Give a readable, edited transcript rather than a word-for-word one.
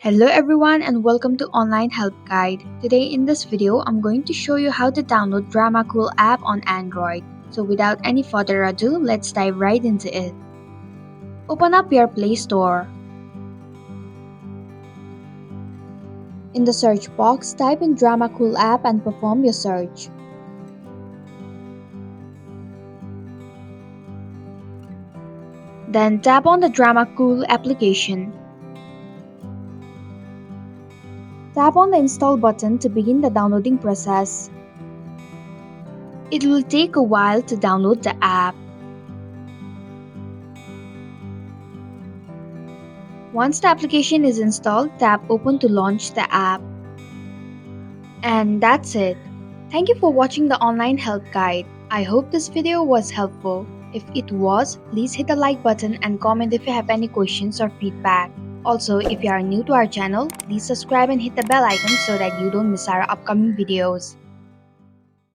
Hello everyone and welcome to Online Help Guide. Today in this video, I'm going to show you how to download Dramacool app on Android. So without any further ado, let's dive right into it. Open up your Play Store. In the search box, type in Dramacool app and perform your search. Then tap on the Dramacool application. Tap on the install button to begin the downloading process. It will take a while to download the app. Once the application is installed, tap Open to launch the app. And that's it. Thank you for watching the online help guide. I hope this video was helpful. If it was, please hit the like button and comment if you have any questions or feedback. Also, if you are new to our channel, please subscribe and hit the bell icon so that you don't miss our upcoming videos.